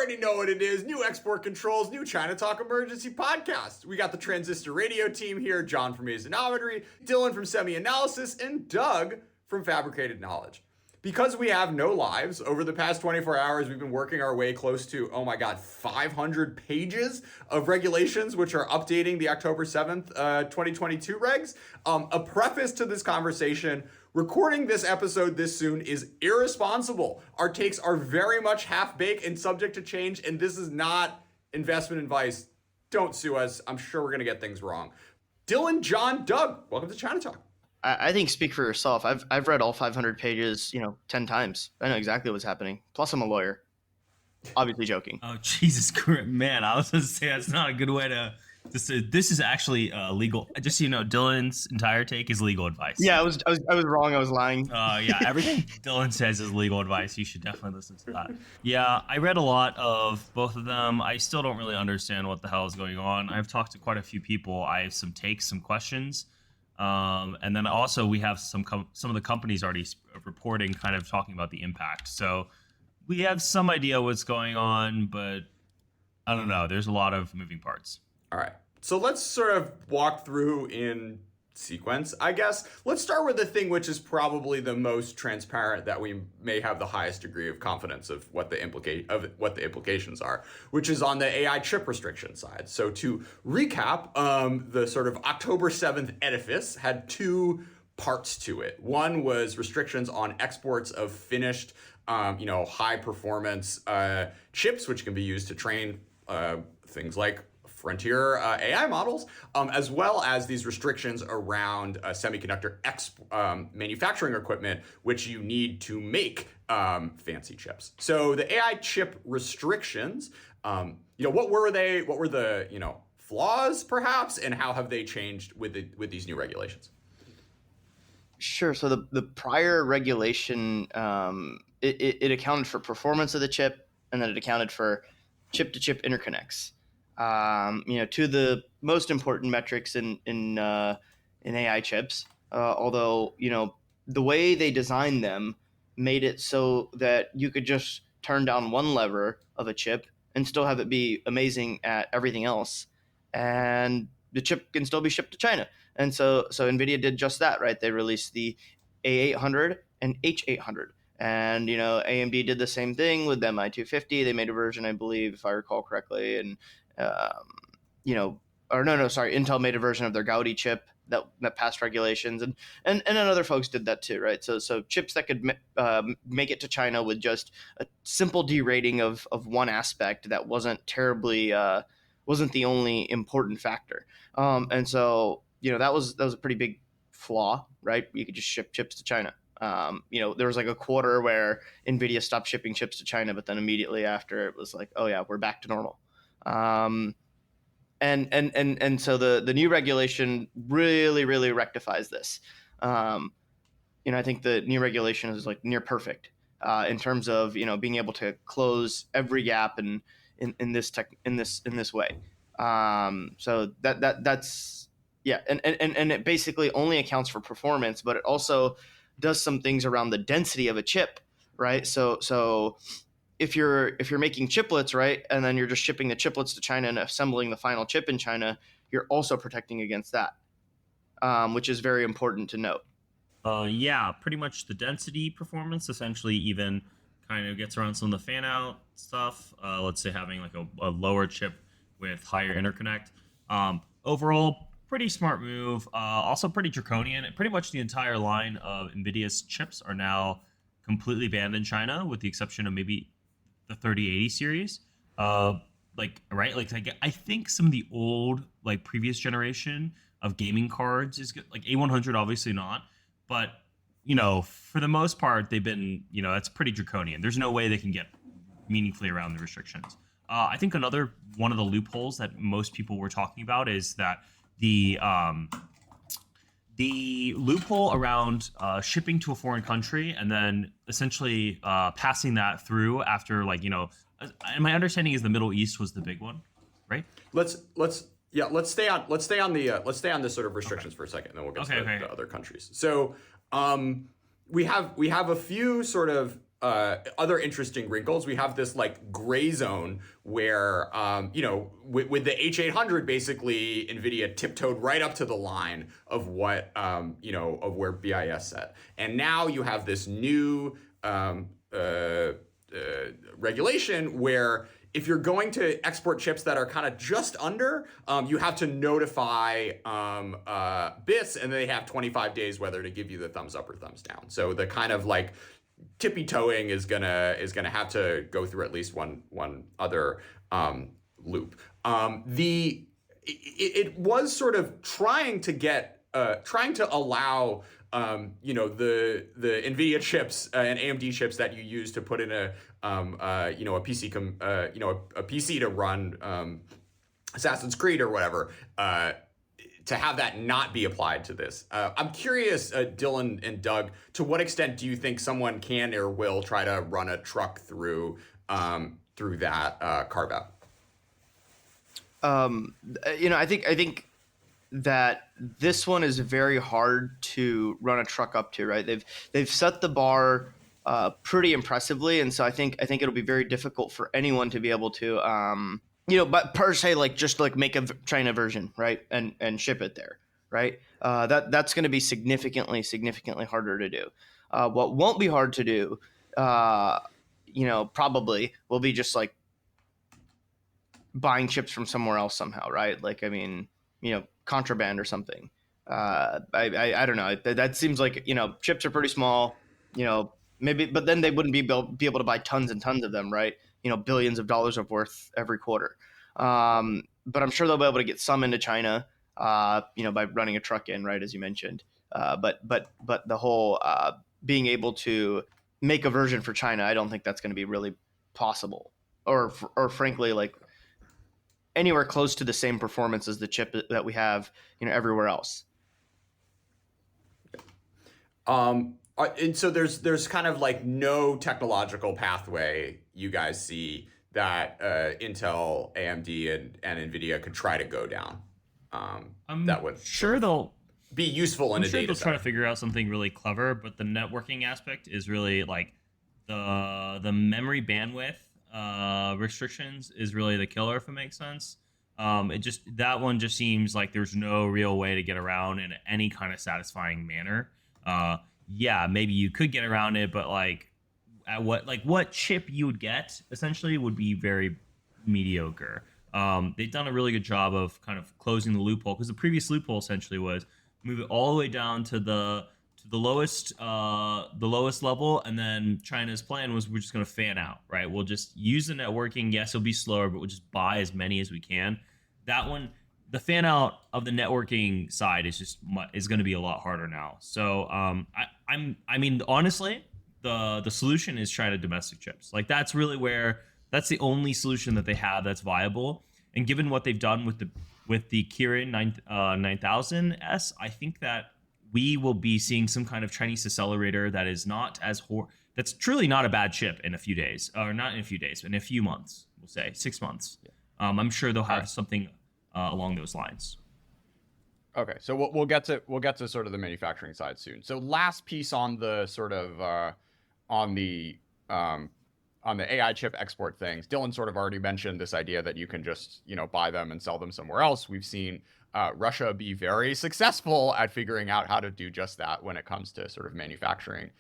already know what it is. New export controls, new China Talk emergency podcast. We got the Transistor Radio team here, Jon from Asianometry, Dylan from Semianalysis, and Doug from Fabricated Knowledge. Because we have no lives, over the past 24 hours, we've been working our way close to, 500 pages of regulations, which are updating the October 7th, 2022 regs. A preface to this conversation: recording this episode this soon is irresponsible. Our takes are very much half-baked and subject to change, and this is not investment advice. Don't sue us. I'm sure we're going to get things wrong. Dylan, Jon, Doug, welcome to China Talk. I think speak for yourself. I've read all 500 pages, 10 times. I know exactly what's happening. Plus, I'm a lawyer. Obviously joking. Oh, Jesus Christ, man! I was going to say that's not a good way to say. This is actually legal. Just so you know, Dylan's entire take is legal advice. Yeah, I was wrong. I was lying. Yeah, everything Dylan says is legal advice. You should definitely listen to that. Yeah, I read a lot of both of them. I still don't really understand what the hell is going on. I've talked to quite a few people. I have some takes, some questions. And then also we have some of the companies already reporting, kind of talking about the impact. So we have some idea what's going on, but I don't know. There's a lot of moving parts. All right. So let's sort of walk through in sequence, I guess. Let's start with the thing which is probably the most transparent, that we may have the highest degree of confidence of what the implications are, which is on the AI chip restriction side. So to recap, the sort of October 7th edifice had two parts to it. One was restrictions on exports of finished, high performance chips, which can be used to train things like frontier AI models, as well as these restrictions around semiconductor manufacturing equipment, which you need to make fancy chips. So the AI chip restrictions, what were they? What were the flaws, perhaps, and how have they changed with these new regulations? Sure. So the prior regulation, it accounted for performance of the chip, and then it accounted for chip-to-chip interconnects. To the most important metrics in AI chips, although, the way they designed them made it so that you could just turn down one lever of a chip and still have it be amazing at everything else. And the chip can still be shipped to China. And so NVIDIA did just that, right? They released the A800 and H800. And, AMD did the same thing with the MI250. They made a version, I believe, if I recall correctly. And, Intel made a version of their Gaudi chip that passed regulations. And then other folks did that too, right? So chips that could make it to China with just a simple derating of one aspect that wasn't terribly, wasn't the only important factor. And so, that was a pretty big flaw, right? You could just ship chips to China. There was like a quarter where NVIDIA stopped shipping chips to China, but then immediately after it was like, oh yeah, we're back to normal. And so the new regulation really, really rectifies this. I think the new regulation is like near perfect in terms of being able to close every gap in this way. So that's yeah, and it basically only accounts for performance, but it also does some things around the density of a chip, right? So if you're making chiplets, right, and then you're just shipping the chiplets to China and assembling the final chip in China, you're also protecting against that, which is very important to note. Yeah, pretty much the density performance essentially even kind of gets around some of the fan out stuff. Let's say having like a lower chip with higher interconnect. Overall, pretty smart move. Also pretty draconian. Pretty much the entire line of NVIDIA's chips are now completely banned in China, with the exception of maybe the 3080 series. I think some of the old, previous generation of gaming cards is good. Like A100, obviously not. But, for the most part, they've been, that's pretty draconian. There's no way they can get meaningfully around the restrictions. I think another one of the loopholes that most people were talking about is that the loophole around shipping to a foreign country and then essentially passing that through after, and my understanding is the Middle East was the big one, right? Let's stay on this sort of restrictions for a second, and then we'll get to the other countries. So we have a few sort of other interesting wrinkles. We have this like gray zone where, with the H800, basically NVIDIA tiptoed right up to the line of what, of where BIS set. And now you have this new regulation where if you're going to export chips that are kind of just under, you have to notify BIS, and they have 25 days whether to give you the thumbs up or thumbs down. So the kind of like tippy toeing is gonna have to go through at least one other loop. It was sort of trying to allow the NVIDIA chips and AMD chips that you use to put in a PC a PC to run Assassin's Creed or whatever, to have that not be applied to this. I'm curious, Dylan and Doug, to what extent do you think someone can or will try to run a truck through that carve out? I think that this one is very hard to run a truck up to, right? They've set the bar pretty impressively, and so I think it'll be very difficult for anyone to be able to but per se, like just like make a China version, right, and ship it there, right? That's going to be significantly harder to do. What won't be hard to do, probably will be just like buying chips from somewhere else somehow, right? Like, I mean, contraband or something. I don't know. That seems like, chips are pretty small, maybe, but then they wouldn't be able to buy tons and tons of them, right? Billions of dollars of worth every quarter. But I'm sure they'll be able to get some into China, by running a truck in, right, as you mentioned. But the whole being able to make a version for China, I don't think that's going to be really possible, or frankly, like anywhere close to the same performance as the chip that we have, everywhere else. And so there's kind of like no technological pathway you guys see that Intel, AMD, and NVIDIA could try to go down. That would sure they'll be useful in a data they'll set. try to figure out something really clever, but the networking aspect is really like the memory bandwidth restrictions is really the killer, if it makes sense. That one just seems like there's no real way to get around in any kind of satisfying manner. Yeah, maybe you could get around it, but like at what chip you would get essentially would be very mediocre. They've done a really good job of kind of closing the loophole, because the previous loophole essentially was move it all the way down to the lowest level, and then China's plan was we're just going to fan out, right? We'll just use the networking. Yes, it'll be slower, but we'll just buy as many as we can. That one, the fan out of the networking side is going to be a lot harder now. So I mean honestly, the solution is try to domestic chips. Like that's the only solution that they have that's viable. And given what they've done with the Kirin 9000S, I think that we will be seeing some kind of Chinese accelerator that is not that's truly not a bad chip in a few days, or not in a few days, in a few months, we'll say 6 months. Yeah. I'm sure they'll have something along those lines. Okay, so we'll get to sort of the manufacturing side soon. So last piece on the sort of on the AI chip export things, Dylan sort of already mentioned this idea that you can just buy them and sell them somewhere else. We've seen Russia be very successful at figuring out how to do just that when it comes to sort of manufacturing,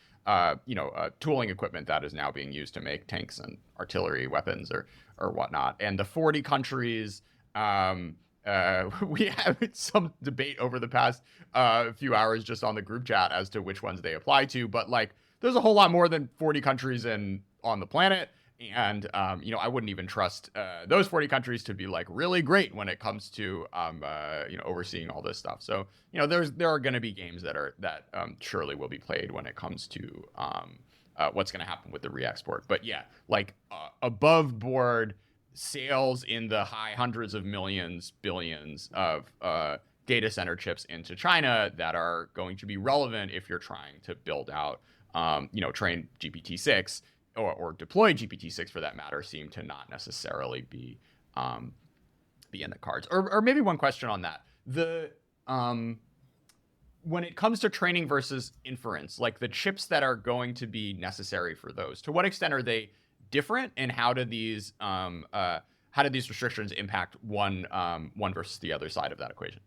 tooling equipment that is now being used to make tanks and artillery weapons or whatnot. And the 40 countries. We have some debate over the past few hours just on the group chat as to which ones they apply to, but like there's a whole lot more than 40 countries on the planet, and I wouldn't even trust those 40 countries to be like really great when it comes to overseeing all this stuff. So there are going to be games that surely will be played when it comes to what's going to happen with the re-export. But yeah, like above board sales in the high hundreds of millions, billions of data center chips into China that are going to be relevant if you're trying to build out, train GPT-6 or deploy GPT-6 for that matter, seem to not necessarily be in the cards. Or maybe one question on that. when it comes to training versus inference, like the chips that are going to be necessary for those, to what extent are they different, and how do these restrictions impact one versus the other side of that equation?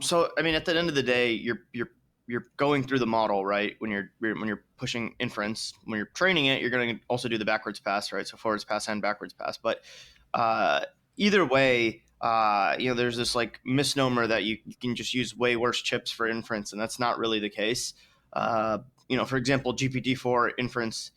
So I mean, at the end of the day, you're going through the model, right? When you're pushing inference, when you're training it, you're going to also do the backwards pass, right? So forwards pass and backwards pass. But either way, there's this like misnomer that you can just use way worse chips for inference, and that's not really the case. For example, GPT-4 inference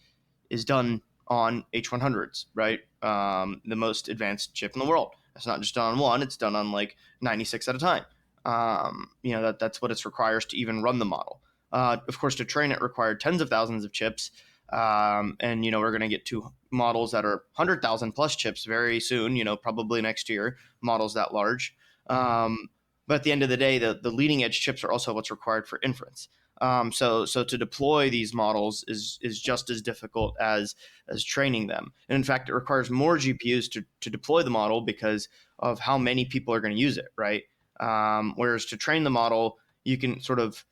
is done on H100s, right? The most advanced chip in the world. It's not just done on one; it's done on like 96 at a time. That's what it requires to even run the model. Of course, to train it required tens of thousands of chips. We're going to get to models that are 100,000 plus chips very soon, probably next year, models that large. But at the end of the day, the leading edge chips are also what's required for inference. So to deploy these models is just as difficult as training them. And in fact, it requires more GPUs to deploy the model because of how many people are going to use it, right? Whereas to train the model, you can sort of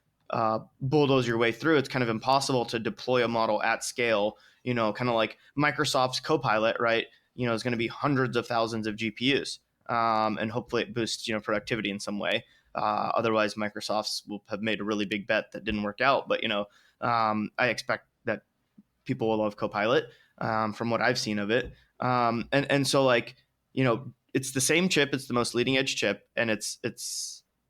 bulldoze your way through. It's kind of impossible to deploy a model at scale, kind of like Microsoft's Copilot, right? Is going to be hundreds of thousands of GPUs, and hopefully it boosts, productivity in some way. Otherwise, Microsoft's will have made a really big bet that didn't work out. But, I expect that people will love Copilot from what I've seen of it. And so like, it's the same chip. It's the most leading edge chip, and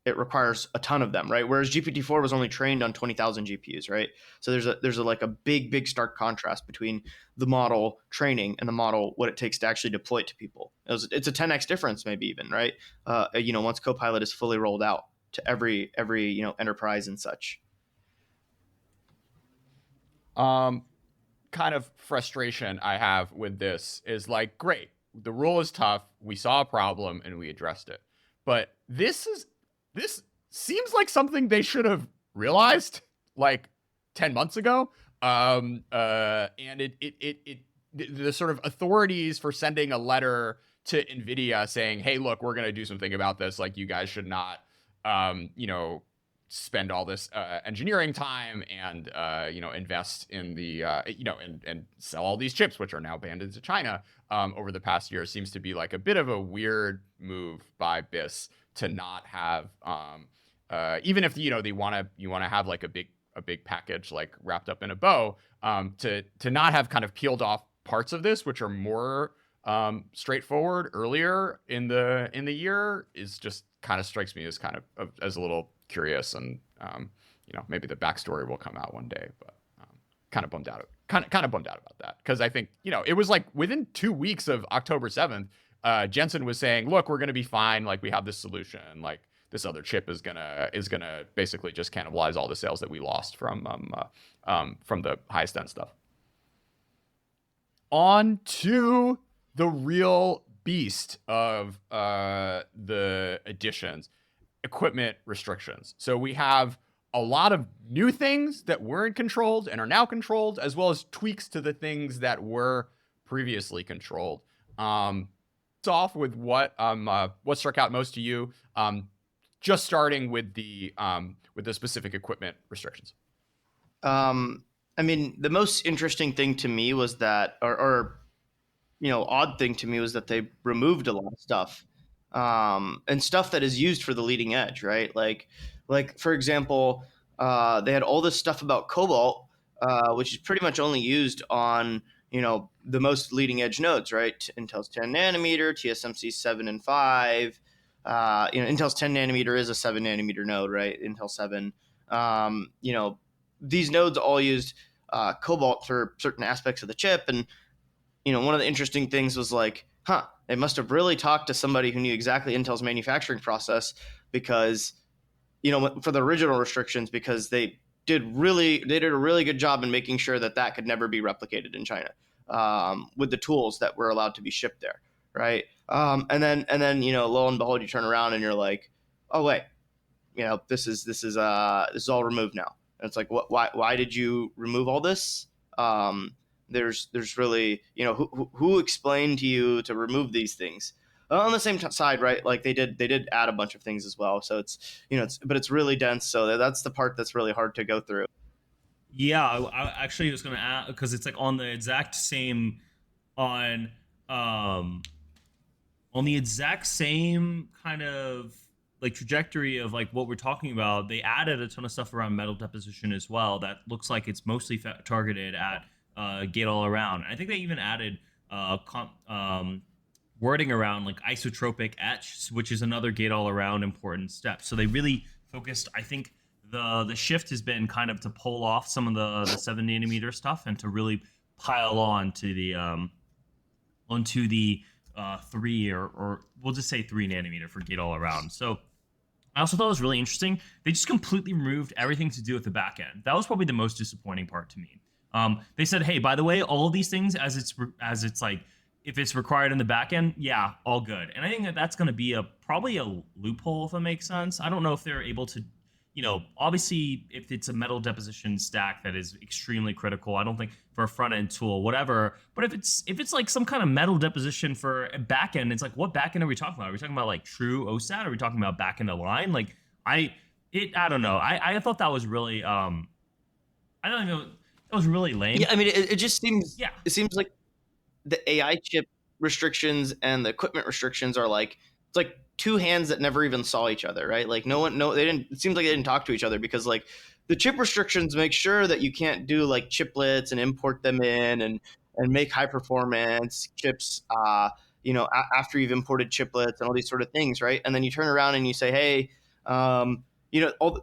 it requires a ton of them, right? Whereas GPT-4 was only trained on 20,000 GPUs, right? So there's a big stark contrast between the model training and the model, what it takes to actually deploy it to people. It's a 10x difference, maybe even, right? Once Copilot is fully rolled out to every enterprise and such. Kind of frustration I have with this is like, great, the rule is tough. We saw a problem and we addressed it. But this seems like something they should have realized like 10 months ago. And the sort of authorities for sending a letter to NVIDIA saying, hey, look, we're going to do something about this. Like, you guys should not, spend all this engineering time and invest in the and sell all these chips, which are now banned into China over the past year, seems to be like a bit of a weird move by BIS to not have even if you want to have like a big package like wrapped up in a bow, to not have kind of peeled off parts of this which are more straightforward earlier in the year is just kind of strikes me as kind of as a little curious, and maybe the backstory will come out one day, but kind of bummed out about that, because I think it was like within 2 weeks of October 7th, Jensen was saying, look, we're going to be fine, like we have this solution, like this other chip is gonna basically just cannibalize all the sales that we lost from the highest end stuff. On to the real beast of the additions. Equipment restrictions. So we have a lot of new things that weren't controlled and are now controlled, as well as tweaks to the things that were previously controlled. It's off with what struck out most to you. Just starting with the specific equipment restrictions. I mean, the most interesting thing to me was that, or odd thing to me was that they removed a lot of stuff. And stuff that is used for the leading edge, right? Like for example, they had all this stuff about Cobalt, which is pretty much only used on the most leading edge nodes, right? Intel's 10 nanometer, TSMC 7 and 5. Intel's 10 nanometer is a 7 nanometer node, right? Intel 7. These nodes all used Cobalt for certain aspects of the chip, and one of the interesting things was like, they must have really talked to somebody who knew exactly Intel's manufacturing process, because, for the original restrictions, because they did a really good job in making sure that could never be replicated in China, with the tools that were allowed to be shipped there, right? And then lo and behold, you turn around and you're like, oh wait, this is all removed now. And it's like, why did you remove all this? There's really, who explained to you to remove these things? On the same side, right? Like they did add a bunch of things as well. So it's really dense. So that's the part that's really hard to go through. Yeah, I actually was going to add, because it's like on the exact same on um on the exact same kind of like trajectory of like what we're talking about. They added a ton of stuff around metal deposition as well that looks like it's mostly targeted at gate all around. I think they even added wording around like isotropic etch, which is another gate all around important step. So they really focused, I think the shift has been kind of to pull off some of the 7 nanometer stuff and to really pile on to the onto the 3 or we'll just say 3 nanometer for gate all around. So I also thought it was really interesting. They just completely removed everything to do with the back end. That was probably the most disappointing part to me. They said, hey, by the way, all of these things as it's like, if it's required in the back end, yeah, all good. And I think that that's going to be probably a loophole, if it makes sense. I don't know if they're able to, obviously if it's a metal deposition stack that is extremely critical, I don't think for a front end tool, whatever. But if it's like some kind of metal deposition for a back end, it's like, what back end are we talking about? Are we talking about like true OSAT? Are we talking about back end align? Like I don't know. I thought that was really I don't know. That was really lame. Yeah, I mean, it just seems. Yeah. It seems like the AI chip restrictions and the equipment restrictions are like, it's like two hands that never even saw each other, right? Like they didn't. It seems like they didn't talk to each other because like the chip restrictions make sure that you can't do like chiplets and import them in and make high performance chips. After you've imported chiplets and all these sort of things, right? And then you turn around and you say, hey, all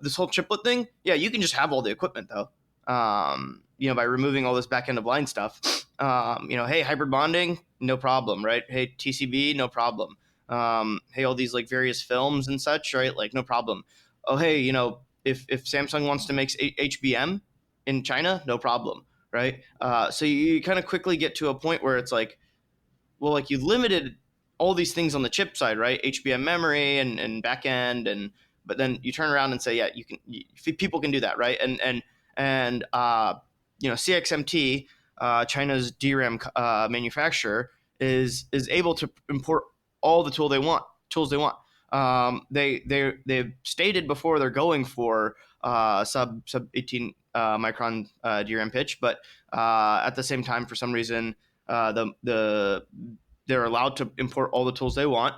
this whole chiplet thing, yeah, you can just have all the equipment though. By removing all this back end of line stuff. Hey, hybrid bonding, no problem, right? Hey, TCB, no problem. Hey, all these like various films and such, right? Like no problem. Oh, hey, if Samsung wants to make HBM in China, no problem, right? So you kind of quickly get to a point where it's like, well, like you limited all these things on the chip side, right? HBM memory and back end, but then you turn around and say, yeah, people can do that, right? And CXMT, China's DRAM manufacturer, is able to import all the tools they want. They've stated before they're going for sub 18 micron DRAM pitch, but at the same time, for some reason, they're allowed to import all the tools they want.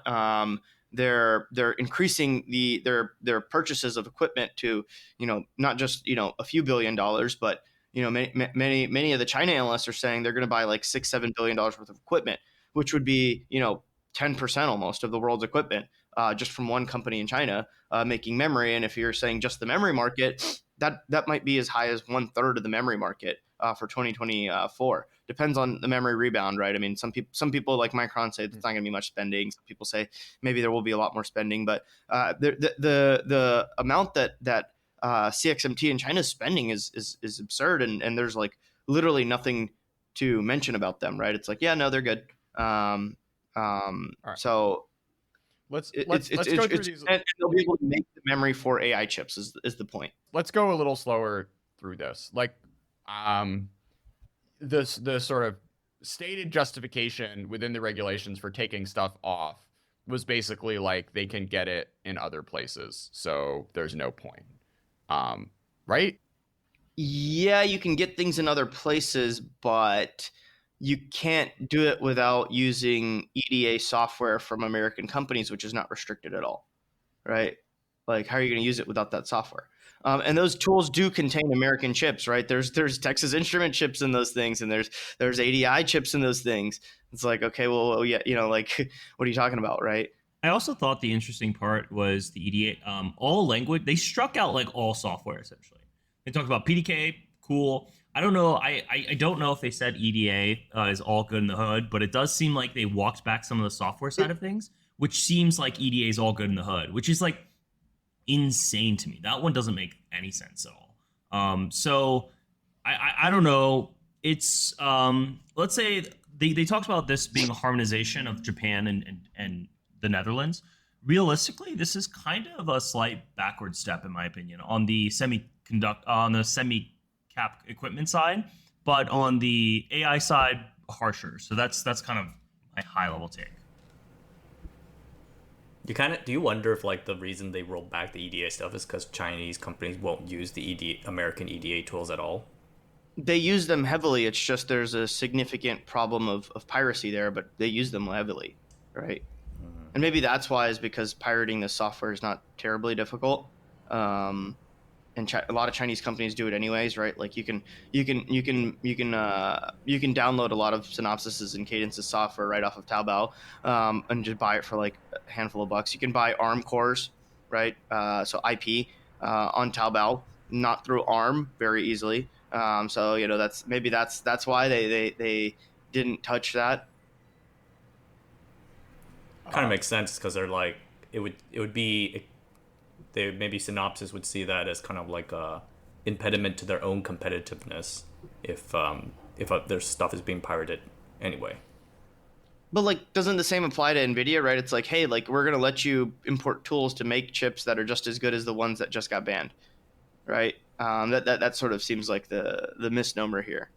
They're increasing their purchases of equipment to not just a few $1 billion, but many of the China analysts are saying they're going to buy like $6-7 billion worth of equipment, which would be 10% almost of the world's equipment just from one company in China making memory. And if you're saying just the memory market, that might be as high as 1/3 of the memory market for 2024. Depends on the memory rebound, right? I mean, some people like Micron say it's not going to be much spending. Some people say maybe there will be a lot more spending, but the amount that CXMT in China is spending is absurd, and there's like literally nothing to mention about them, right? It's like, yeah, no, they're good. Right. So let's go through these. And they'll be able to make the memory for AI chips is the point. Let's go a little slower through this. Like, the sort of stated justification within the regulations for taking stuff off was basically like they can get it in other places, so there's no point. Right? Yeah, you can get things in other places, but you can't do it without using EDA software from American companies, which is not restricted at all, right? Like, how are you going to use it without that software? And those tools do contain American chips, right? There's Texas Instrument chips in those things, and there's ADI chips in those things. It's like, okay, well, yeah, like, what are you talking about, right? I also thought the interesting part was the EDA, all language. They struck out like all software essentially. They talked about PDK, cool. I don't know. I don't know if they said EDA is all good in the hood, but it does seem like they walked back some of the software side of things, which seems like EDA is all good in the hood, which is like insane to me. That one doesn't make any sense at all. So I don't know. It's let's say they talked about this being a harmonization of Japan and the Netherlands. Realistically, this is kind of a slight backward step, in my opinion, on the semi-cap equipment side, but on the AI side, harsher. So that's kind of my high level take. Do you wonder if like the reason they rolled back the EDA stuff is because Chinese companies won't use the American EDA tools at all? They use them heavily. It's just there's a significant problem of piracy there, but they use them heavily, right? And maybe that's why, is because pirating the software is not terribly difficult. And a lot of Chinese companies do it anyways, right? Like you can download a lot of Synopsys and Cadence's software right off of Taobao, and just buy it for like a handful of bucks. You can buy ARM cores, right? So IP on Taobao, not through ARM, very easily. So that's why they didn't touch that. Kind of makes sense because they're like it would be. Maybe Synopsys would see that as kind of like a impediment to their own competitiveness if their stuff is being pirated anyway. But like, doesn't the same apply to NVIDIA, right? It's like, hey, like we're gonna let you import tools to make chips that are just as good as the ones that just got banned, right? That sort of seems like the misnomer here.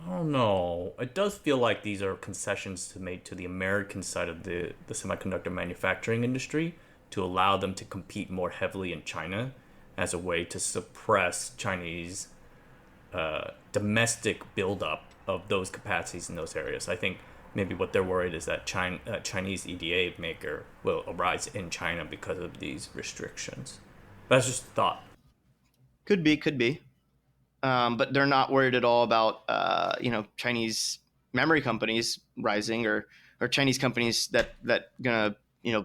I don't know. It does feel like these are concessions made to the American side of the semiconductor manufacturing industry to allow them to compete more heavily in China as a way to suppress Chinese domestic buildup of those capacities in those areas. I think maybe what they're worried is that Chinese EDA maker will arise in China because of these restrictions. But that's just a thought. Could be. But they're not worried at all about Chinese memory companies rising or Chinese companies that gonna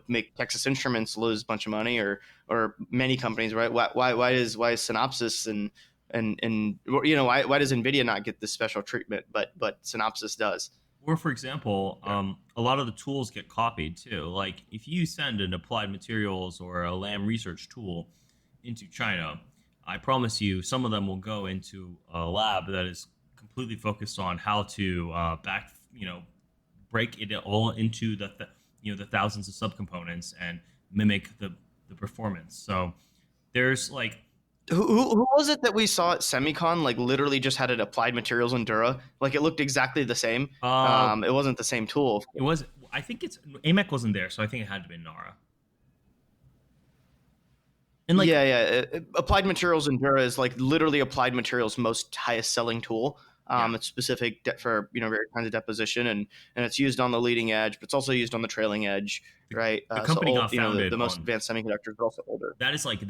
make Texas Instruments lose a bunch of money or many companies, right? Why is Synopsys and why does NVIDIA not get this special treatment but Synopsys does? Or for example, a lot of the tools get copied too. Like if you send an applied materials or a Lam research tool into China, I promise you, some of them will go into a lab that is completely focused on how to break it all into the thousands of subcomponents and mimic the performance. So there's like, who was it that we saw at Semicon? Like literally just had it applied materials in Dura. Like it looked exactly the same. It wasn't the same tool. It was. I think AMEC wasn't there, so I think it had to be Nara. And like, applied materials in Dura is like literally applied materials most highest selling tool. It's specific for various kinds of deposition, and it's used on the leading edge, but it's also used on the trailing edge, right? The company got founded. The most advanced semiconductors are also older. That is like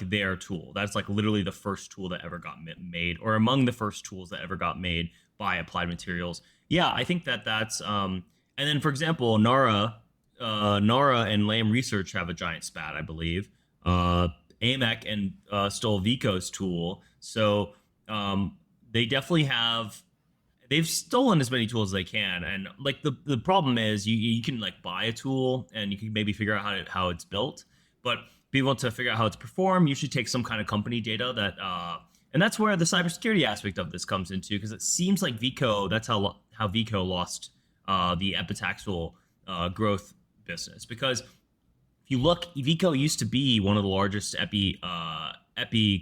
their tool. That's like literally the first tool that ever got made, or among the first tools that ever got made by Applied Materials. Yeah, I think that's. And then, for example, Nara and Lam Research have a giant spat, I believe. AMEC and stole Vico's tool, so they definitely have. They've stolen as many tools as they can, and like the problem is you can like buy a tool and you can maybe figure out how it's built, but being able to figure out how it's performed, you should take some kind of company data that, and that's where the cybersecurity aspect of this comes into, because it seems like Vico. That's how Vico lost the epitaxial growth business, because if you look, Vico used to be one of the largest epi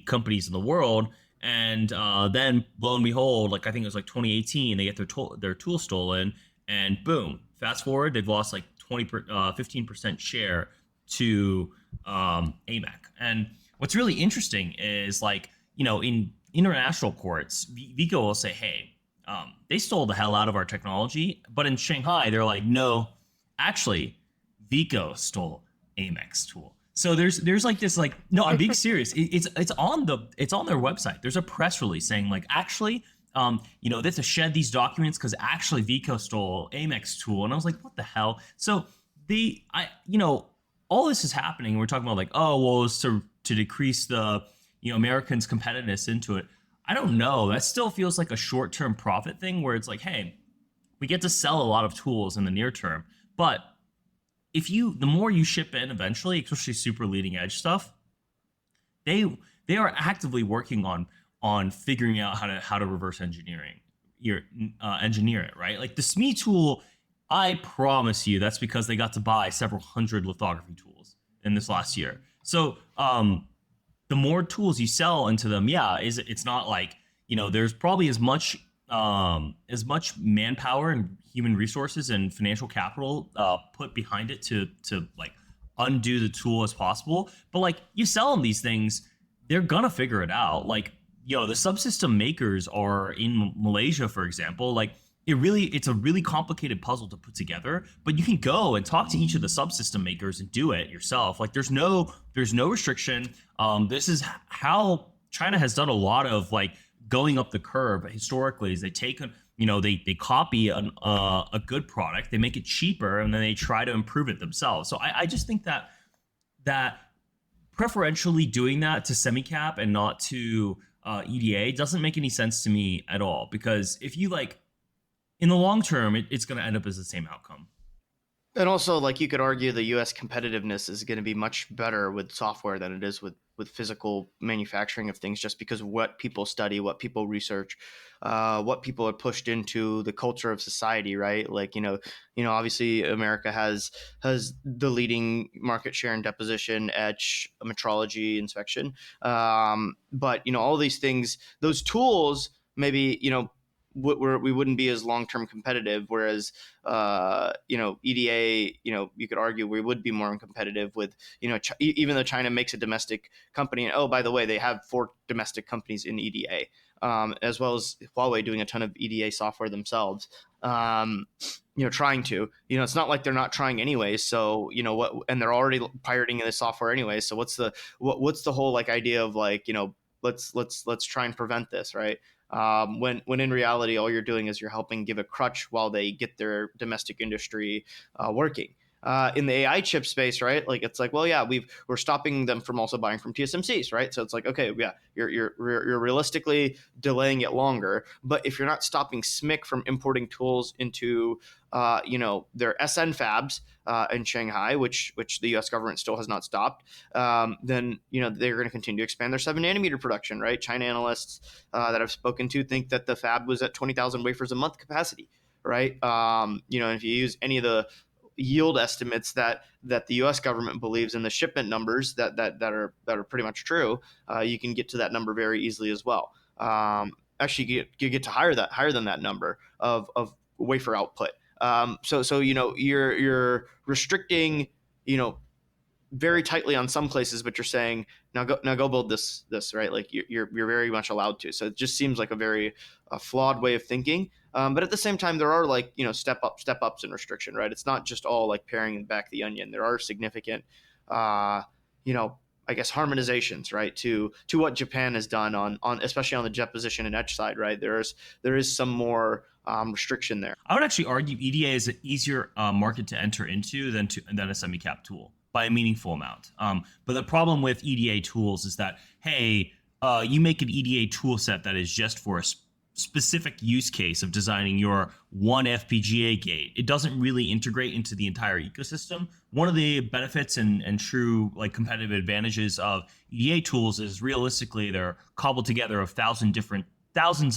companies in the world, and then lo and behold, like I think it was like 2018, they get their tool stolen, and boom, fast forward, they've lost like 15% share to AMEC. And what's really interesting is like in international courts, Vico will say, hey, they stole the hell out of our technology, but in Shanghai, they're like, no, actually, Vico stole AMEC's tool. So there's like this, like, no, I'm being serious. It's on their website. There's a press release saying like, actually, they have to shed these documents because actually Vico stole AMEC's tool. And I was like, what the hell? So all this is happening. We're talking about like, oh, well, it's to decrease the, Americans' competitiveness into it. I don't know. That still feels like a short-term profit thing where it's like, hey, we get to sell a lot of tools in the near term, but the more you ship in eventually, especially super leading edge stuff, they are actively working on figuring out how to reverse engineer it, right? Like the SME tool, I promise you that's because they got to buy several hundred lithography tools in this last year. So the more tools you sell into them, it's not like, there's probably as much as much manpower and human resources and financial capital put behind it to like undo the tool as possible. But like you sell them these things, they're gonna figure it out. Like, the subsystem makers are in Malaysia, for example. Like it's a really complicated puzzle to put together, but you can go and talk to each of the subsystem makers and do it yourself. Like there's no restriction. This is how China has done a lot of like going up the curve historically. Is they take they copy a good product, they make it cheaper, and then they try to improve it themselves. So I just think that preferentially doing that to semicap and not to EDA doesn't make any sense to me at all, because if you like in the long term, it's going to end up as the same outcome. And also, like, you could argue the U.S. competitiveness is going to be much better with software than it is with physical manufacturing of things, just because of what people study, what people research, what people are pushed into the culture of society, right? Like, obviously America has the leading market share in deposition, etch, metrology, inspection. But, all these things, those tools, maybe, we wouldn't be as long-term competitive, whereas EDA, you could argue we would be more competitive with, even though China makes a domestic company, and by the way, they have 4 domestic companies in EDA, as well as Huawei doing a ton of EDA software themselves. Trying to, it's not like they're not trying anyway. So, and they're already pirating the software anyway. So what's the whole like idea of like, let's try and prevent this, right? When in reality, all you're doing is you're helping give a crutch while they get their domestic industry working. In the AI chip space, right? Like it's like, well, yeah, we're stopping them from also buying from TSMCs, right? So it's like, okay, yeah, you're realistically delaying it longer, but if you're not stopping SMIC from importing tools into their SN fabs in Shanghai, which the U.S. government still has not stopped, then they're going to continue to expand their 7-nanometer production, right? China analysts that I've spoken to think that the fab was at 20,000 wafers a month capacity, right? And if you use any of the yield estimates that the U.S. government believes in, the shipment numbers that are pretty much true, you can get to that number very easily as well. Actually, you get to higher than that number of wafer output. So you're restricting very tightly on some places, but you're saying now go build this right. Like you're very much allowed to. So it just seems like a very flawed way of thinking. But at the same time, there are like step ups in restriction, right? It's not just all like paring back the onion. There are significant I guess harmonizations, right, to what Japan has done on especially on the deposition and etch side, right? There is some more restriction there. I would actually argue EDA is an easier market to enter into than a semicap tool by a meaningful amount. But the problem with EDA tools is that, hey, you make an EDA tool set that is just for a specific use case of designing your one FPGA gate. It doesn't really integrate into the entire ecosystem. One of the benefits and true like competitive advantages of EDA tools is realistically they're cobbled together of thousands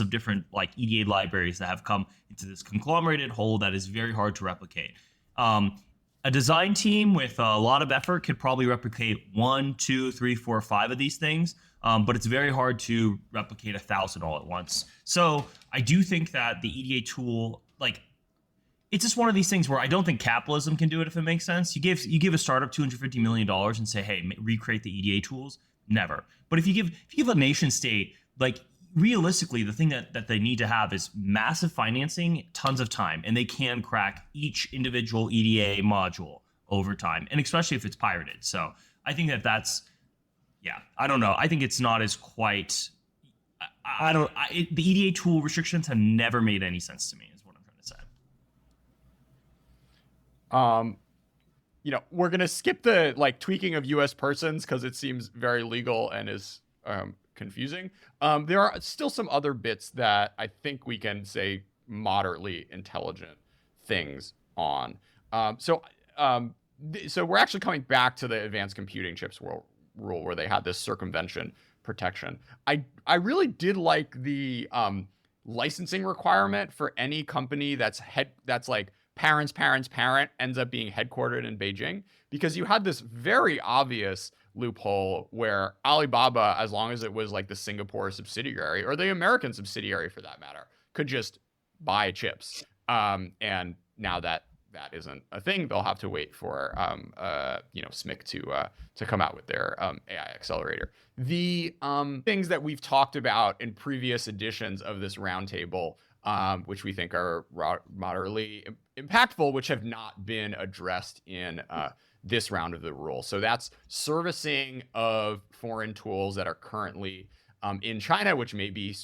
of different like EDA libraries that have come into this conglomerated whole that is very hard to replicate. A design team with a lot of effort could probably replicate 1, 2, 3, 4, 5 of these things, but it's very hard to replicate 1,000 all at once. So I do think that the EDA tool, like, it's just one of these things where I don't think capitalism can do it if it makes sense. You give a startup $250 million and say, hey, recreate the EDA tools. Never. But if you give a nation state, like, realistically, the thing that they need to have is massive financing, tons of time, and they can crack each individual EDA module over time, and especially if it's pirated. So I think that's, yeah, I don't know. I think it's not as quite, the EDA tool restrictions have never made any sense to me, is what I'm trying to say. We're going to skip the like tweaking of U.S. persons because it seems very legal and is confusing. There are still some other bits that I think we can say moderately intelligent things on. So we're actually coming back to the advanced computing chips rule where they had this circumvention protection. I really did like the licensing requirement for any company that's like parent ends up being headquartered in Beijing, because you had this very obvious loophole where Alibaba, as long as it was like the Singapore subsidiary or the American subsidiary for that matter, could just buy chips. And now that isn't a thing, they'll have to wait for SMIC to come out with their AI accelerator. The things that we've talked about in previous editions of this roundtable, which we think are moderately impactful, which have not been addressed in this round of the rule. So that's servicing of foreign tools that are currently in China, which may be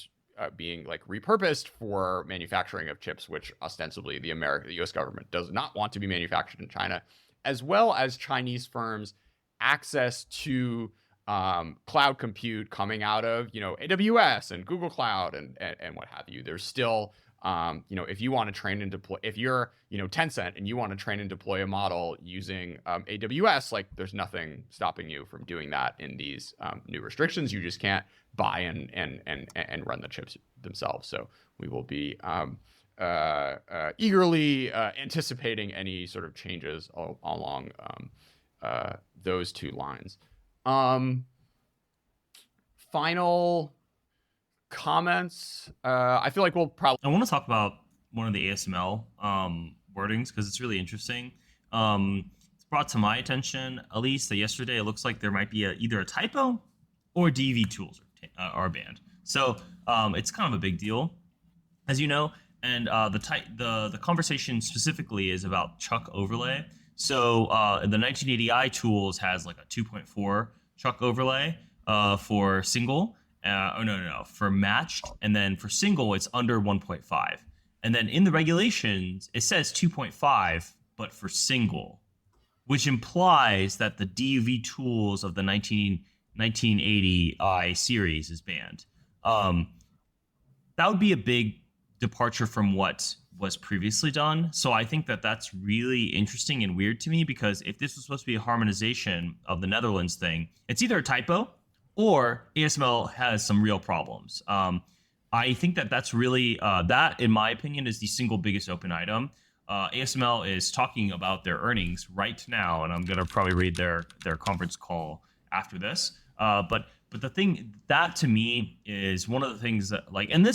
being like repurposed for manufacturing of chips, which ostensibly the U.S. government does not want to be manufactured in China, as well as Chinese firms access to cloud compute coming out of AWS and Google Cloud and what have you. There's still if you want to train and deploy, if you're Tencent and you want to train and deploy a model using AWS, like there's nothing stopping you from doing that in these new restrictions. You just can't buy and run the chips themselves. So we will be eagerly anticipating any sort of changes along those two lines. Final comments. I feel like we'll probably. I want to talk about one of the ASML wordings because it's really interesting. It's brought to my attention, at least that yesterday, it looks like there might be either a typo or DV tools are banned. So it's kind of a big deal, as you know. And the conversation specifically is about Chuck overlay. So the 1980i tools has like a 2.4 Chuck overlay for single. For matched, and then for single it's under 1.5, and then in the regulations it says 2.5 but for single, which implies that the DUV tools of the 1980i series is banned. That would be a big departure from what was previously done. So I think that that's really interesting and weird to me, because if this was supposed to be a harmonization of the Netherlands thing, it's either a typo or ASML has some real problems. I think that that's really, that in my opinion is the single biggest open item. ASML is talking about their earnings right now, and I'm going to probably read their conference call after this. But the thing that to me is one of the things that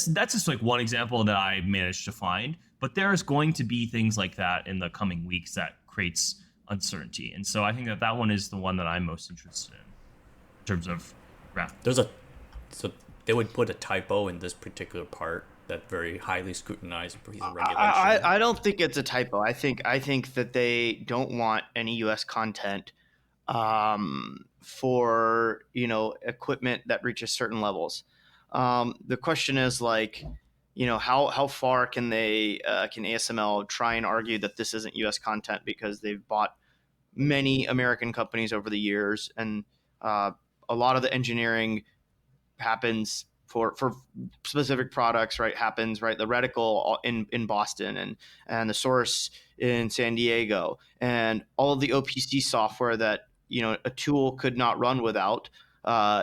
that's just like one example that I managed to find, but there's going to be things like that in the coming weeks that creates uncertainty. And so I think that one is the one that I'm most interested in terms of so they would put a typo in this particular part, that very highly scrutinized piece of regulation. I don't think it's a typo. I think that they don't want any U.S. content for equipment that reaches certain levels. The question is how far can ASML try and argue that this isn't U.S. content, because they've bought many American companies over the years, and a lot of the engineering happens for specific products, right? The reticle in Boston and the source in San Diego, and all of the OPC software that a tool could not run without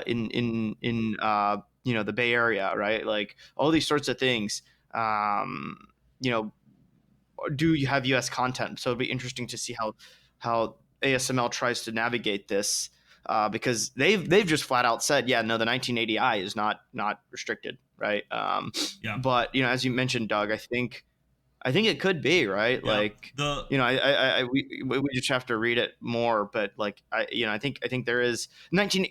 in the Bay Area, right? Like all these sorts of things, do you have U.S. content? So it'd be interesting to see how ASML tries to navigate this. Because they've just flat out said, the 1980i is not restricted, right? But as you mentioned, Doug, I think it could be, right. Yeah. We just have to read it more, but I think there is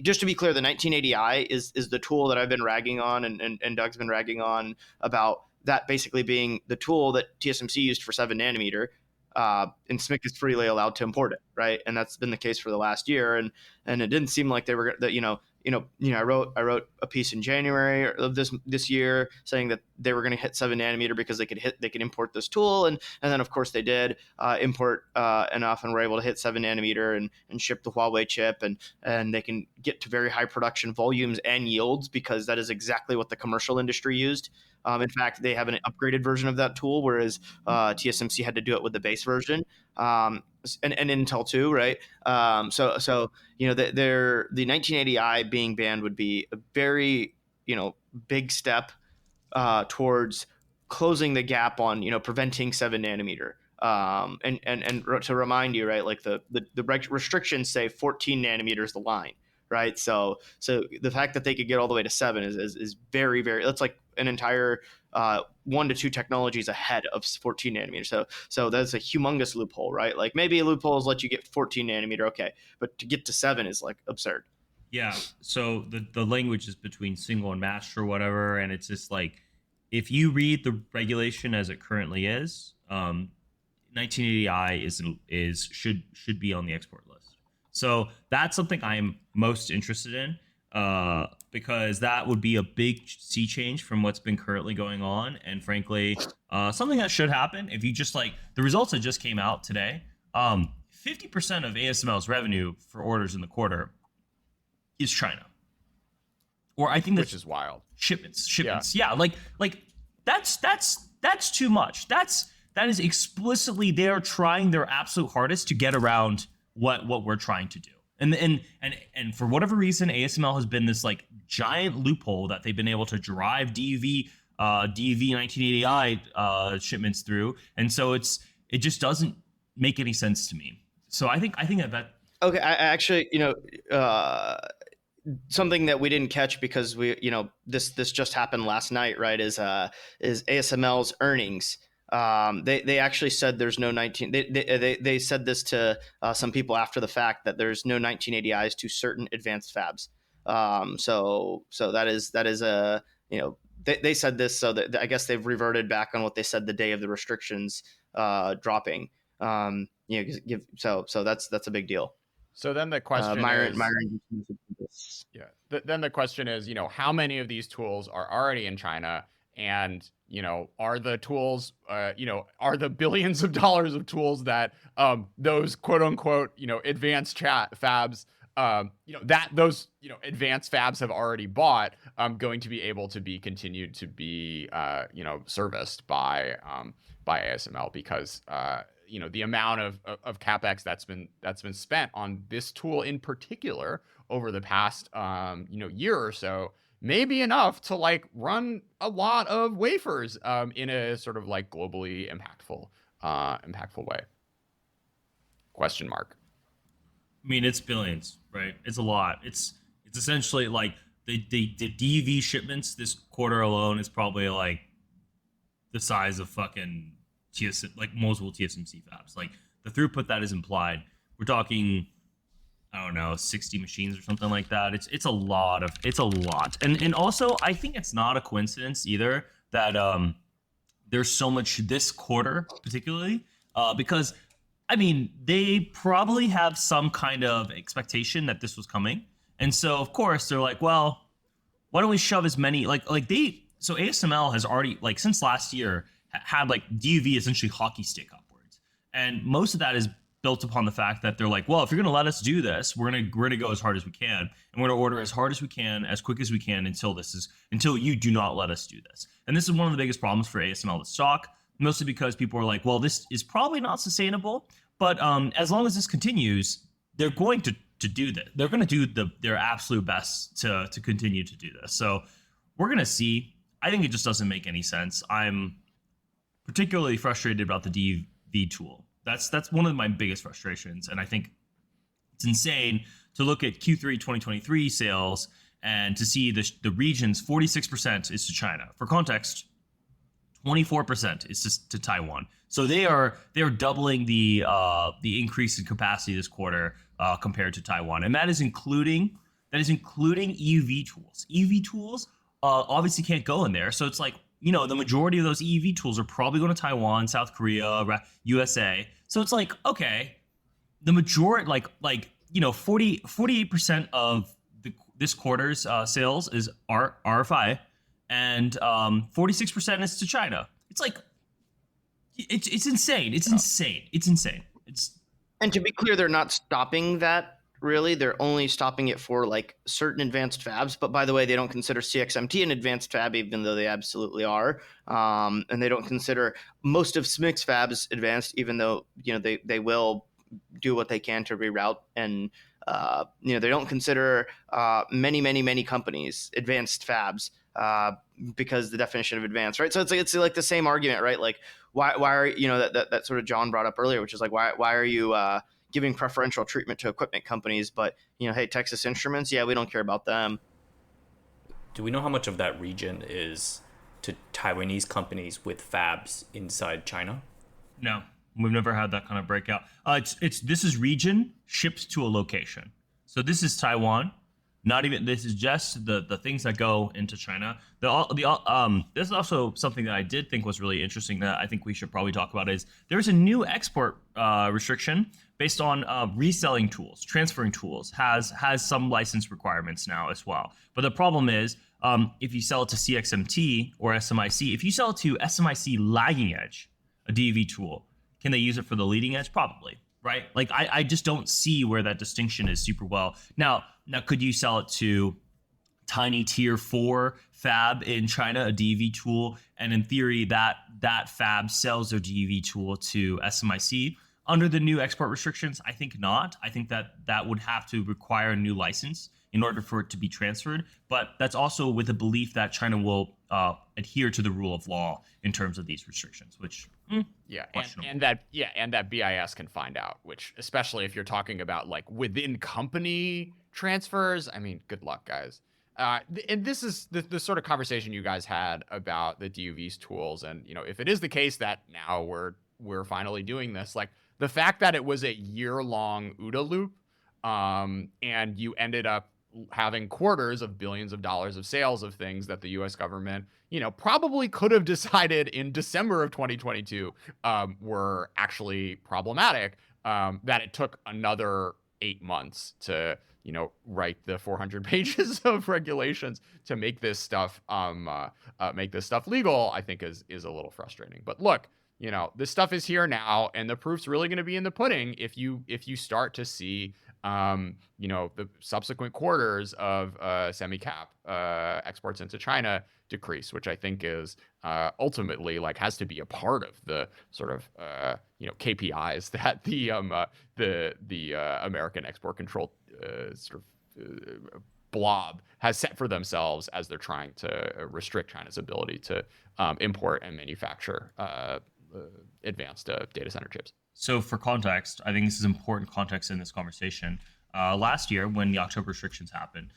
just to be clear, the 1980i is the tool that I've been ragging on and Doug's been ragging on about that basically being the tool that TSMC used for 7 nanometer. And SMIC is freely allowed to import it, right? And that's been the case for the last year. And it didn't seem like they were that I wrote a piece in January of this year saying that they were going to hit 7 nanometer because they could import this tool, and then of course they did import enough and were able to hit 7 nanometer and ship the Huawei chip, and they can get to very high production volumes and yields because that is exactly what the commercial industry used. In fact, they have an upgraded version of that tool, whereas TSMC had to do it with the base version, and Intel too, right? So the 1980i being banned would be a very big step towards closing the gap on preventing 7 nanometer. And to remind you, right, like the restrictions say 14 nanometers the line. Right. So the fact that they could get all the way to 7 is very, very, that's like an entire 1 to 2 technologies ahead of 14 nanometer. So that's a humongous loophole, right? Like maybe loopholes let you get 14 nanometer, okay, but to get to 7 is like absurd. Yeah. So the language is between single and master or whatever, and it's just like if you read the regulation as it currently is, 1980i should be on the export list. So that's something I'm most interested in, because that would be a big sea change from what's been currently going on, and frankly, something that should happen. If you just like the results that just came out today, 50% of ASML's revenue for orders in the quarter is China, or I think that's which is wild. Shipments. Yeah. Like that's too much. That is explicitly they are trying their absolute hardest to get around what we're trying to do. And for whatever reason, ASML has been this like giant loophole that they've been able to drive DUV 1980i shipments through, and so it just doesn't make any sense to me. So I think that. Okay, I actually, something that we didn't catch because this just happened last night, right? Is ASML's earnings. They actually said there's no 19. They said this to some people after the fact that there's no 1980Is to certain advanced fabs. So that is a they said this, so that I guess they've reverted back on what they said the day of the restrictions dropping. So that's a big deal. So then the question is, then the question is, how many of these tools are already in China, and are the tools, are the billions of dollars of tools that those quote unquote advanced fabs, those advanced fabs have already bought, going to be able to be continued to be serviced by ASML, because the amount of capex that's been spent on this tool in particular over the past year or so may be enough to like run a lot of wafers in a sort of like globally impactful way. Question mark. I mean, it's billions, right? It's a lot. It's essentially like the DUV shipments this quarter alone is probably like the size of fucking multiple TSMC fabs. Like the throughput that is implied, we're talking, I don't know, 60 machines or something like that. It's a lot. And also I think it's not a coincidence either that there's so much this quarter particularly, because I mean, they probably have some kind of expectation that this was coming. And so of course they're like, well, why don't we shove as many so ASML has already, like, since last year had like DUV essentially hockey stick upwards, and most of that is built upon the fact that they're like, well, if you're going to let us do this, we're going to go as hard as we can, and we're going to order as hard as we can, as quick as we can until you do not let us do this. And this is one of the biggest problems for ASML to stock, mostly because people are like, well, this is probably not sustainable, but as long as this continues, they're going to do that. They're going to do their absolute best to continue to do this. So we're going to see. I think it just doesn't make any sense. I'm particularly frustrated about the DUV tool. That's one of my biggest frustrations, and I think it's insane to look at Q3 2023 sales and to see the regions 46% is to China. For context, 24% is to Taiwan. So they are doubling the increase in capacity this quarter compared to Taiwan, and that is including EUV tools. EUV tools obviously can't go in there, so it's like, the majority of those EUV tools are probably going to Taiwan, South Korea, USA. So it's like, okay, the majority, 48% of this quarter's sales is RFI, and 46% is to China. It's like, it's insane. It's insane. And to be clear, they're not stopping that. Really, they're only stopping it for like certain advanced fabs. But by the way, they don't consider CXMT an advanced fab, even though they absolutely are. And they don't consider most of SMIC's fabs advanced, even though they will do what they can to reroute. And they don't consider many companies advanced fabs because the definition of advanced, right? So it's like the same argument, right? Like why are that sort of John brought up earlier, which is like why are you giving preferential treatment to equipment companies, but hey, Texas Instruments, yeah, we don't care about them. Do we know how much of that region is to Taiwanese companies with fabs inside China? No, we've never had that kind of breakout. This is region shipped to a location. So this is Taiwan. Not even, this is just the things that go into China. This is also something that I did think was really interesting that I think we should probably talk about is there's a new export restriction based on reselling tools, transferring tools, has some license requirements now as well. But the problem is if you sell it to CXMT or SMIC, if you sell it to SMIC lagging edge, a DUV tool, can they use it for the leading edge? Probably, right? Like I just don't see where that distinction is super well. Now, could you sell it to tiny tier 4 fab in China, a DUV tool, and in theory that fab sells their DUV tool to SMIC under the new export restrictions? I think not. I think that would have to require a new license in order for it to be transferred. But that's also with the belief that China will adhere to the rule of law in terms of these restrictions, which and that BIS can find out, which especially if you're talking about like within company transfers, I mean, good luck, guys. And this is the sort of conversation you guys had about the DUV's tools, and if it is the case that now we're finally doing this, like the fact that it was a year-long OODA loop, and you ended up having quarters of billions of dollars of sales of things that the U.S. government, probably could have decided in December of 2022 were actually problematic, that it took another 8 months to, write the 400 pages of regulations to make this stuff legal, I think is a little frustrating. But look, this stuff is here now, and the proof's really going to be in the pudding if you start to see the subsequent quarters of semi-cap exports into China decrease, which I think is ultimately has to be a part of the sort of KPIs that the American export control blob has set for themselves as they're trying to restrict China's ability to import and manufacture advanced data center chips. So for context, I think this is important context in this conversation. Last year, when the October restrictions happened,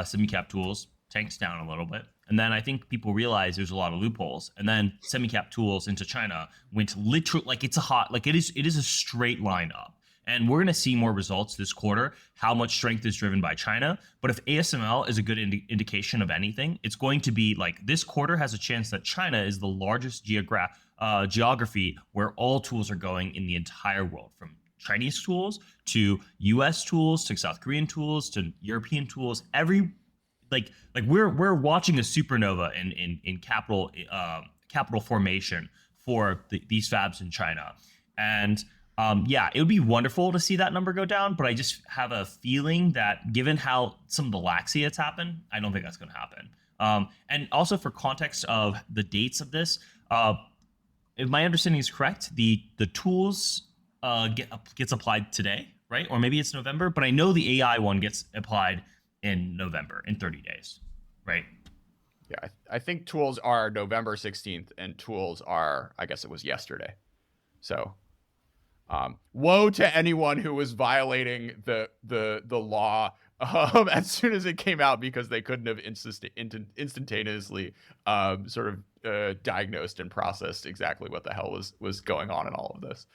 semi-cap tools tanked down a little bit. And then I think people realized there's a lot of loopholes. And then semi-cap tools into China went literally, it is a straight line up. And we're going to see more results this quarter, how much strength is driven by China. But if ASML is a good indication of anything, it's going to be this quarter has a chance that China is the largest geography where all tools are going in the entire world, from Chinese tools to US tools to South Korean tools to European tools. We're watching a supernova in capital formation for these fabs in China. And it would be wonderful to see that number go down, but I just have a feeling that given how some of the laxity that's happened, I don't think that's going to happen. And also for context of the dates of this, if my understanding is correct, the tools gets applied today, right? Or maybe it's November, but I know the AI one gets applied in November, in 30 days, right? Yeah, I think tools are November 16th, and tools are, I guess it was yesterday. So woe to anyone who was violating the law as soon as it came out because they couldn't have instantaneously diagnosed and processed exactly what the hell was going on in all of this.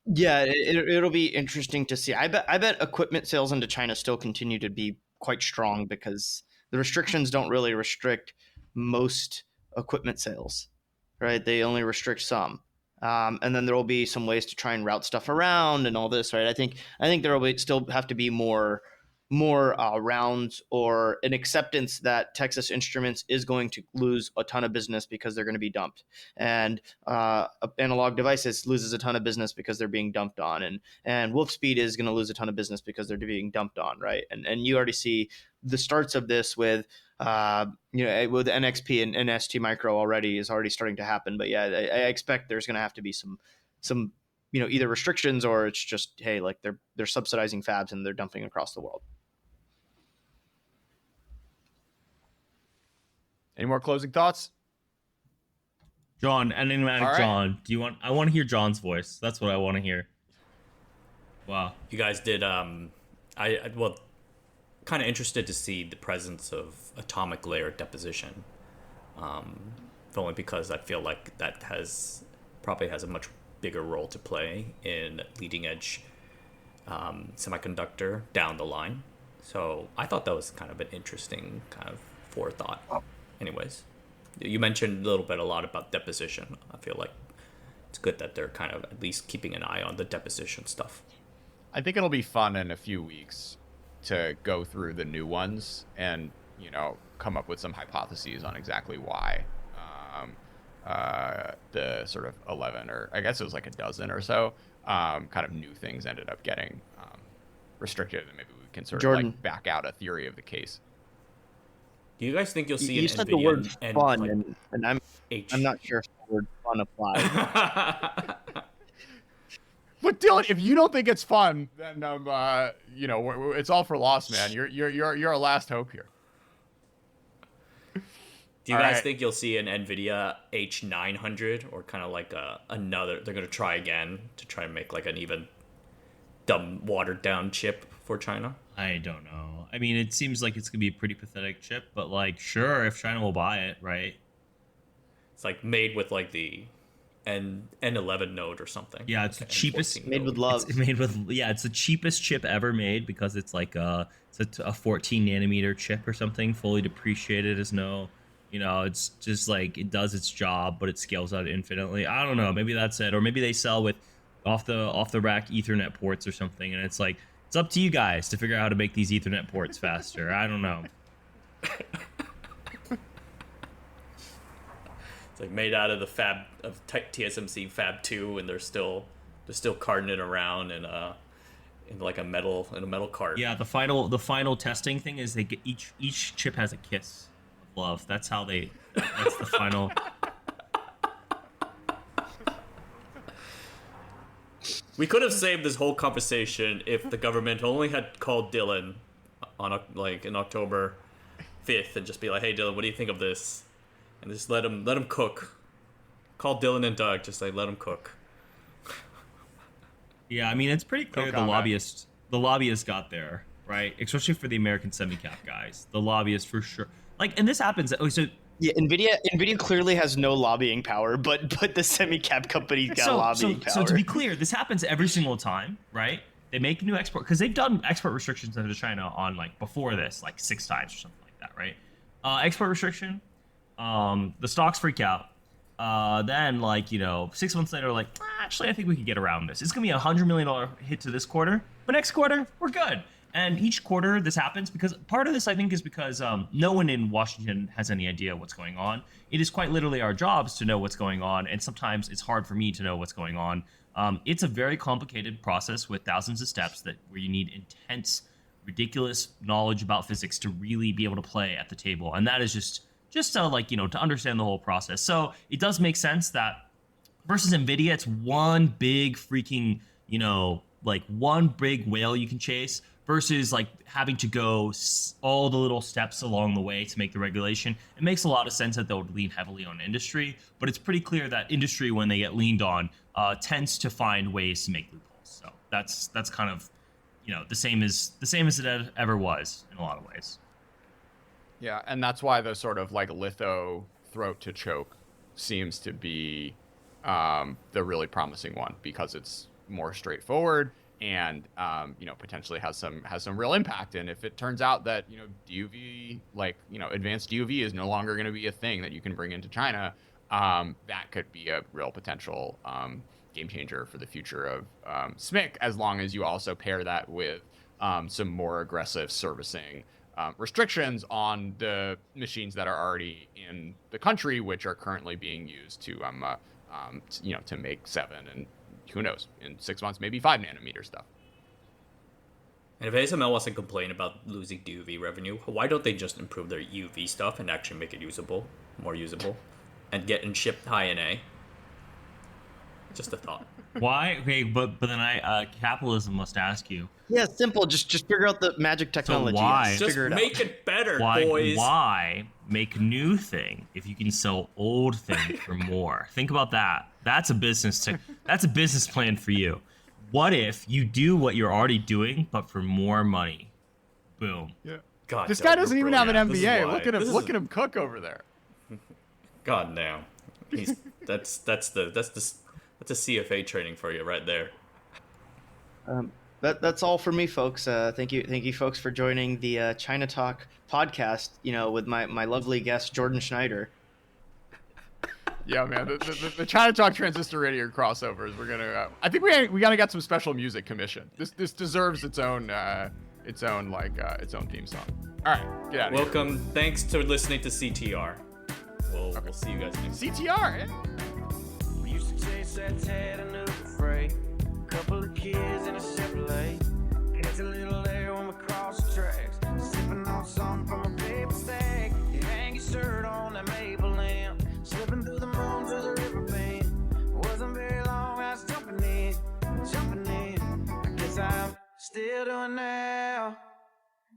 Yeah, it'll be interesting to see. I bet equipment sales into China still continue to be quite strong because the restrictions don't really restrict most equipment sales, right? They only restrict some. And then there will be some ways to try and route stuff around and all this, right? I think there will still have to be more rounds or an acceptance that Texas Instruments is going to lose a ton of business because they're going to be dumped, and Analog Devices loses a ton of business because they're being dumped on, and Wolfspeed is going to lose a ton of business because they're being dumped on, right? And you already see the starts of this with with NXP and ST Micro is already starting to happen. But yeah, I expect there's going to have to be some either restrictions or it's just, hey, they're subsidizing fabs and they're dumping across the world. Any more closing thoughts? John, enigmatic right. John, I want to hear John's voice. That's what I want to hear. Wow. You guys did, kind of interested to see the presence of atomic layer deposition only because I feel like that probably has a much bigger role to play in leading edge semiconductor down the line. So I thought that was kind of an interesting kind of forethought. Anyways, you mentioned a lot about deposition. I feel like it's good that they're kind of at least keeping an eye on the deposition stuff. I think it'll be fun in a few weeks to go through the new ones and, come up with some hypotheses on exactly why the sort of 11, or I guess it was like a dozen or so, kind of new things ended up getting restricted, and maybe we can sort Jordan. of like back out a theory of the case. Do you guys think you'll see You an said NVIDIA the word and fun, like and I'm not sure if the word fun applies. But Dylan, if you don't think it's fun, then it's all for loss, man. You're our last hope here. Do you All guys right. think you'll see an NVIDIA H900 or kind of like another? They're going to try again to try and make like an even dumb watered down chip for China? I don't know. I mean, it seems like it's gonna be a pretty pathetic chip, but like, sure, if China will buy it, right? It's like made with like the N11 node or something. Yeah, it's Like the cheapest. N14 Made with node. love. It's made with it's the cheapest chip ever made because it's like a 14 nanometer chip or something, fully depreciated. Is no, it's just like it does its job, but it scales out infinitely. I don't know. Maybe that's it, or maybe they sell with off the rack Ethernet ports or something, and it's like it's up to you guys to figure out how to make these Ethernet ports faster. I don't know. It's like made out of the fab of TSMC Fab 2, and they're still carting it around in like a metal cart. Yeah, the final testing thing is they get each chip has a kiss of love. That's the final. We could have saved this whole conversation if the government only had called Dylan in October 5th and just be like, "Hey Dylan, what do you think of this?" And just let him cook. Call Dylan and Doug, just like let him cook. Yeah, I mean it's pretty clear No the comment. lobbyists got there, right? Especially for the American semi-cap guys, the lobbyists for sure. Like, and this happens. Oh, so Yeah, NVIDIA clearly has no lobbying power, but the semi-cap company's got lobbying power. So to be clear, this happens every single time, right? They make new export because they've done export restrictions into China on like before this, like 6 times or something like that, right? Export restriction, the stocks freak out. Then 6 months later, like actually, I think we could get around this. It's gonna be $100 million hit to this quarter, but next quarter we're good. And each quarter this happens because part of this, I think, is because no one in Washington has any idea what's going on. It is quite literally our jobs to know what's going on, and sometimes it's hard for me to know what's going on. It's a very complicated process with thousands of steps where you need intense, ridiculous knowledge about physics to really be able to play at the table, and that is just to understand the whole process. So it does make sense that versus NVIDIA, it's one big freaking one big whale you can chase. Versus like having to go all the little steps along the way to make the regulation. It makes a lot of sense that they would lean heavily on industry, but it's pretty clear that industry, when they get leaned on, tends to find ways to make loopholes. So that's kind of the same as it ever was in a lot of ways. Yeah, and that's why the sort of like litho throat to choke seems to be the really promising one, because it's more straightforward and potentially has some real impact. And if it turns out that DUV, advanced DUV is no longer going to be a thing that you can bring into China, that could be a real potential game changer for the future of SMIC, as long as you also pair that with some more aggressive servicing restrictions on the machines that are already in the country, which are currently being used to make 7 and who knows, in 6 months, maybe 5 nanometer stuff. And if ASML wants to complain about losing DUV revenue, why don't they just improve their UV stuff and actually make it more usable, and ship high NA? Just a thought. Why? Okay, but then capitalism must ask you. Yeah, simple. Just figure out the magic technology. why? Just Just figure it make out. it better, Why? boys. Why make new thing if you can sell old thing for more? Think about that. That's a business plan for you. What if you do what you're already doing, but for more money? Boom. Yeah. God, This Doug, guy you're doesn't even have an brilliant. This is MBA. why- Look at him. this is- Look at him cook over there. God damn. That's a CFA training for you right there. That's all for me, folks. Thank you, folks, for joining the China Talk podcast. With my lovely guest Jordan Schneider. Yeah, man. The China Talk Transistor Radio crossovers. We're gonna. I think we gotta get some special music commission. This deserves its own theme song. All right, get out of here. Welcome. Thanks for listening to CTR. We'll see you guys next time. CTR. Yeah. We used to chase that Chattanooga freight. Couple of kids in a Chevrolet. Catch a little air when we cross the tracks. Sipping on something from a paper stack. You hang your shirt on that maple lamp. Slipping through the moon to the river bend. Wasn't very long, I was jumping in. I guess I'm still doing now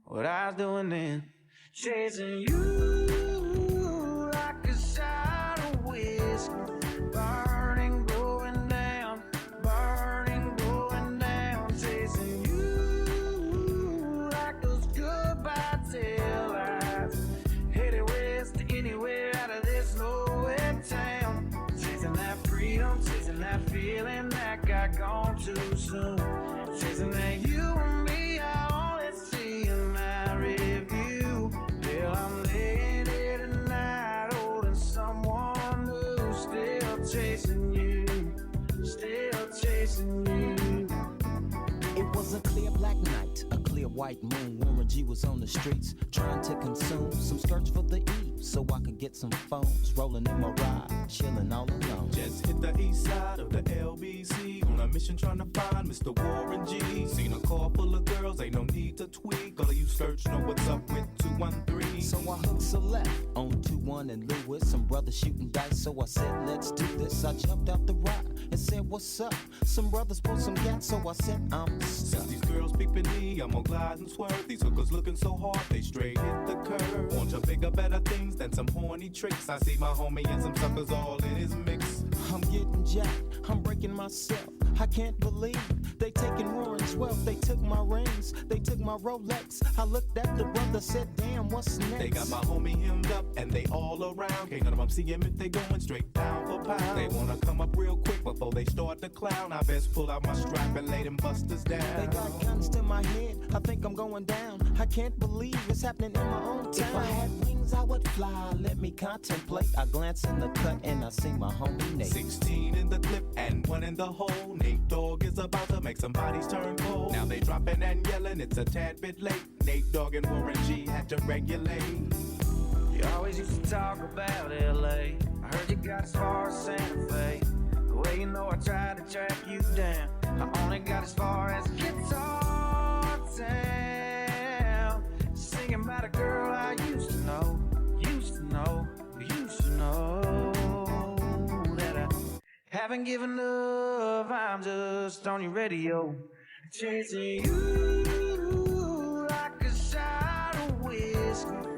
what I was doing then. Chasing you like a shot of whiskey. Burning, going down. Chasing you like those goodbye tail lights. Headed west to anywhere out of this nowhere town. Chasing that freedom, chasing that feeling that got gone too soon. Chasing that you and me, I only see in my review. Hell, I'm laying here tonight, holding someone new. Still chasing you, still chasing you. It was a clear black night, a clear white moon. Warren G was on the streets, trying to consume some skirts for the eve, so I could get some phones. Rolling in my ride, chilling all alone. Just hit the east side of the LBC on a mission trying to find Mr. Warren G. Seen a car full of girls, ain't no need to tweak. All of you search know what's up with 213. So I hooked a left on 21 and Lewis. Some brothers shooting dice, so I said, let's do this. I jumped out the ride and said, what's up? Some brothers pulled some gas, so I said, I'm stuck. Since these girls peeping me, I'm gonna glide and swerve. These hookers looking so hard, they straight hit the curve. Want to bigger, better things than some horny tricks. I see my homie and some suckers all in his mix. I'm getting jacked, I'm breaking myself. I can't believe they taking Warren's wealth. They took my rings, they took my Rolex. I looked at the brother, said, damn, what's next? They got my homie hemmed up and they all around. Can't none of them see him if they going straight pound for pound. They wanna come up real quick before they start to clown. I best pull out my strap and lay them busters down. They got guns to my head, I think I'm going down. I can't believe it's happening in my own town. If I had wings, I would fly, let me contemplate. I glance in the cut and I see my homie Nate. 16 in the clip and 1 in the hole. Nate Dogg is about to make some bodies turn cold. Now they dropping and yelling, it's a tad bit late. Nate Dogg and Warren G had to regulate. You always used to talk about LA. I heard you got as far as Santa Fe. The way you know I tried to track you down. I only got as far as Guitar Town. Singing about a girl I used to know. That I haven't given up, I'm just on your radio. Chasing you like a shot of whiskey.